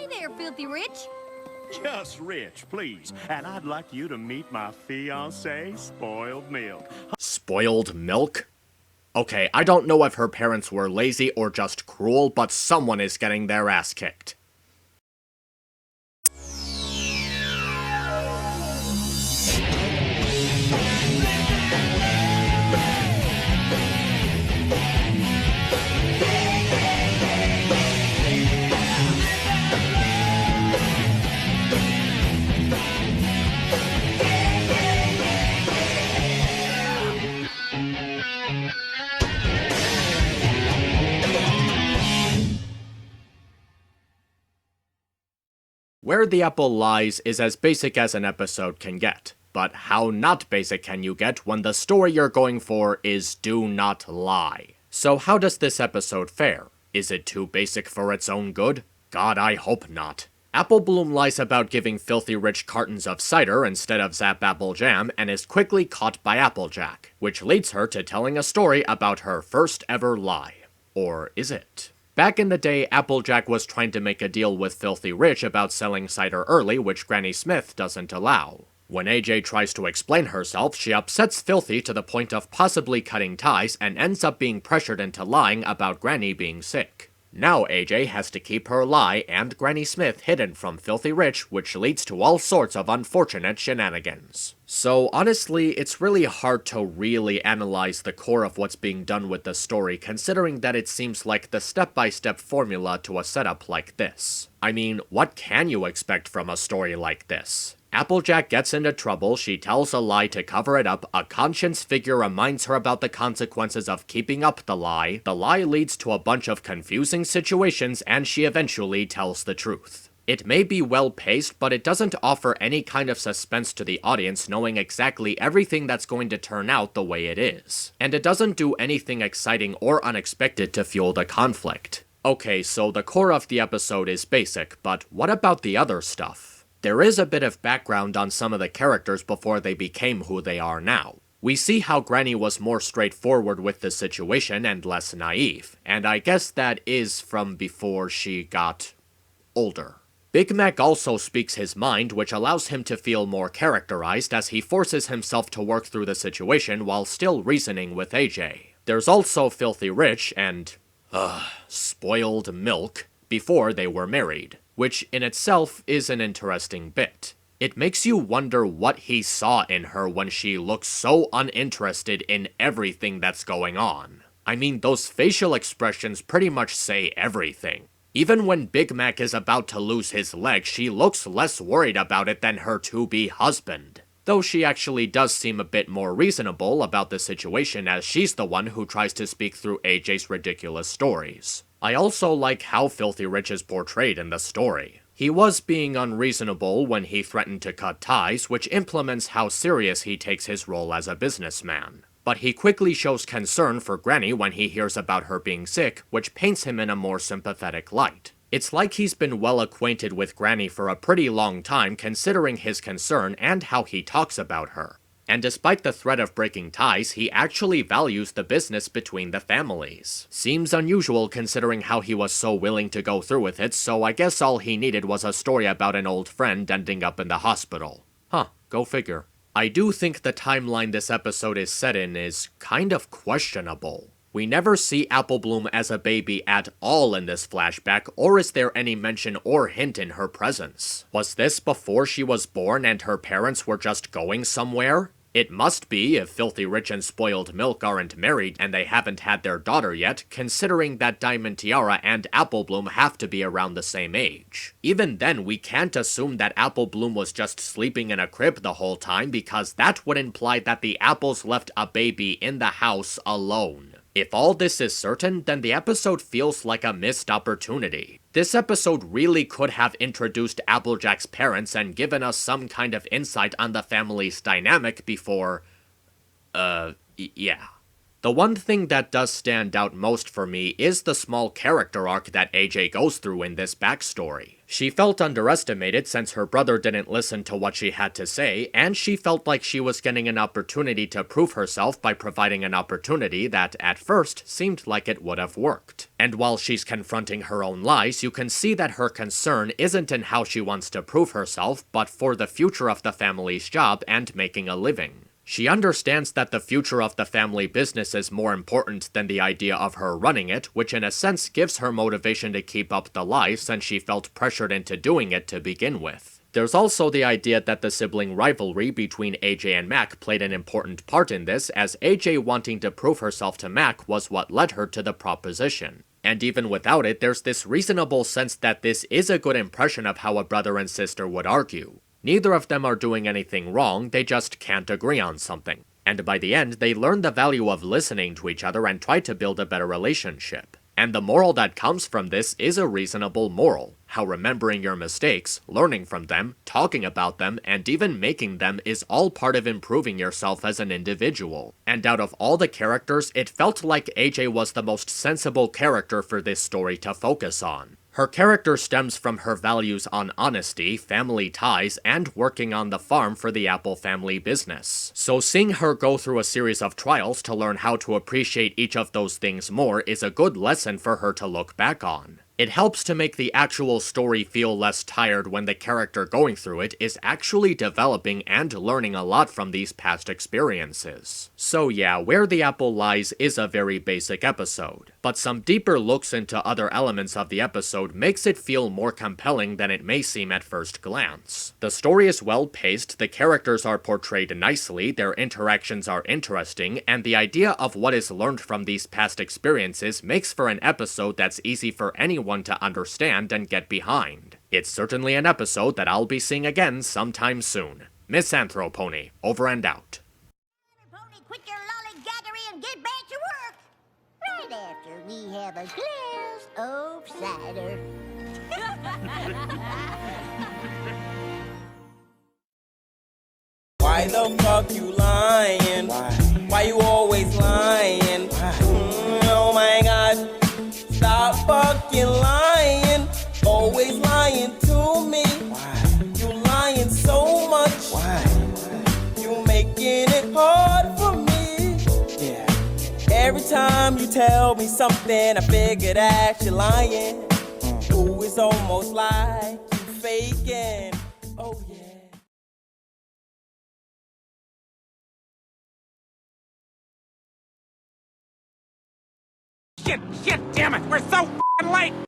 Hi there, Filthy Rich. Just Rich, please. And I'd like you to meet my fiancée, Spoiled Milk. Spoiled Milk? Okay, I don't know if her parents were lazy or just cruel, but someone is getting their ass kicked. Where the Apple Lies is as basic as an episode can get, but how not basic can you get when the story you're going for is do not lie? So how does this episode fare? Is it too basic for its own good? God, I hope not. Apple Bloom lies about giving Filthy Rich cartons of cider instead of Zap Apple Jam and is quickly caught by Applejack, which leads her to telling a story about her first ever lie. Or is it? Back in the day, Applejack was trying to make a deal with Filthy Rich about selling cider early, which Granny Smith doesn't allow. When AJ tries to explain herself, she upsets Filthy to the point of possibly cutting ties and ends up being pressured into lying about Granny being sick. Now AJ has to keep her lie and Granny Smith hidden from Filthy Rich, which leads to all sorts of unfortunate shenanigans. So honestly, it's really hard to really analyze the core of what's being done with the story, considering that it seems like the step-by-step formula to a setup like this. I mean, what can you expect from a story like this? Applejack gets into trouble, she tells a lie to cover it up, a conscience figure reminds her about the consequences of keeping up the lie leads to a bunch of confusing situations, and she eventually tells the truth. It may be well-paced, but it doesn't offer any kind of suspense to the audience knowing exactly everything that's going to turn out the way it is. And it doesn't do anything exciting or unexpected to fuel the conflict. Okay, so the core of the episode is basic, but what about the other stuff? There is a bit of background on some of the characters before they became who they are now. We see how Granny was more straightforward with the situation and less naive, and I guess that is from before she got older. Big Mac also speaks his mind, which allows him to feel more characterized as he forces himself to work through the situation while still reasoning with AJ. There's also Filthy Rich and, Spoiled Milk before they were married, which in itself is an interesting bit. It makes you wonder what he saw in her when she looks so uninterested in everything that's going on. I mean, those facial expressions pretty much say everything. Even when Big Mac is about to lose his leg, she looks less worried about it than her to-be husband. Though she actually does seem a bit more reasonable about the situation as she's the one who tries to speak through AJ's ridiculous stories. I also like how Filthy Rich is portrayed in the story. He was being unreasonable when he threatened to cut ties, which implements how serious he takes his role as a businessman. But he quickly shows concern for Granny when he hears about her being sick, which paints him in a more sympathetic light. It's like he's been well acquainted with Granny for a pretty long time considering his concern and how he talks about her. And despite the threat of breaking ties, he actually values the business between the families. Seems unusual considering how he was so willing to go through with it, so I guess all he needed was a story about an old friend ending up in the hospital. Huh, go figure. I do think the timeline this episode is set in is kind of questionable. We never see Apple Bloom as a baby at all in this flashback, or is there any mention or hint in her presence? Was this before she was born and her parents were just going somewhere? It must be if Filthy Rich and Spoiled Milk aren't married and they haven't had their daughter yet, considering that Diamond Tiara and Apple Bloom have to be around the same age. Even then, we can't assume that Apple Bloom was just sleeping in a crib the whole time because that would imply that the Apples left a baby in the house alone. If all this is certain, then the episode feels like a missed opportunity. This episode really could have introduced Applejack's parents and given us some kind of insight on the family's dynamic before, yeah. The one thing that does stand out most for me is the small character arc that AJ goes through in this backstory. She felt underestimated since her brother didn't listen to what she had to say, and she felt like she was getting an opportunity to prove herself by providing an opportunity that, at first, seemed like it would have worked. And while she's confronting her own lies, you can see that her concern isn't in how she wants to prove herself, but for the future of the family's job and making a living. She understands that the future of the family business is more important than the idea of her running it, which in a sense gives her motivation to keep up the lie since she felt pressured into doing it to begin with. There's also the idea that the sibling rivalry between AJ and Mac played an important part in this, as AJ wanting to prove herself to Mac was what led her to the proposition. And even without it, there's this reasonable sense that this is a good impression of how a brother and sister would argue. Neither of them are doing anything wrong, they just can't agree on something. And by the end, they learn the value of listening to each other and try to build a better relationship. And the moral that comes from this is a reasonable moral. How remembering your mistakes, learning from them, talking about them, and even making them is all part of improving yourself as an individual. And out of all the characters, it felt like AJ was the most sensible character for this story to focus on. Her character stems from her values on honesty, family ties, and working on the farm for the Apple family business. So seeing her go through a series of trials to learn how to appreciate each of those things more is a good lesson for her to look back on. It helps to make the actual story feel less tired when the character going through it is actually developing and learning a lot from these past experiences. So yeah, Where the Apple Lies is a very basic episode, but some deeper looks into other elements of the episode makes it feel more compelling than it may seem at first glance. The story is well paced, the characters are portrayed nicely, their interactions are interesting, and the idea of what is learned from these past experiences makes for an episode that's easy for anyone to understand and get behind. It's certainly an episode that I'll be seeing again sometime soon. MisAnthro Pony, over and out. Pony, quit your lollygaggery and get back to work! Right after we have a glass of cider. Why the fuck you lying? Why you always lying? Oh my god. Stop fucking lying. Always lying to me. You lying so much. You making it hard for me. Every time you tell me something, I figure that you're lying. Ooh, it's almost like you faking. Oh yeah. Shit, damn it, we're so f***ing late!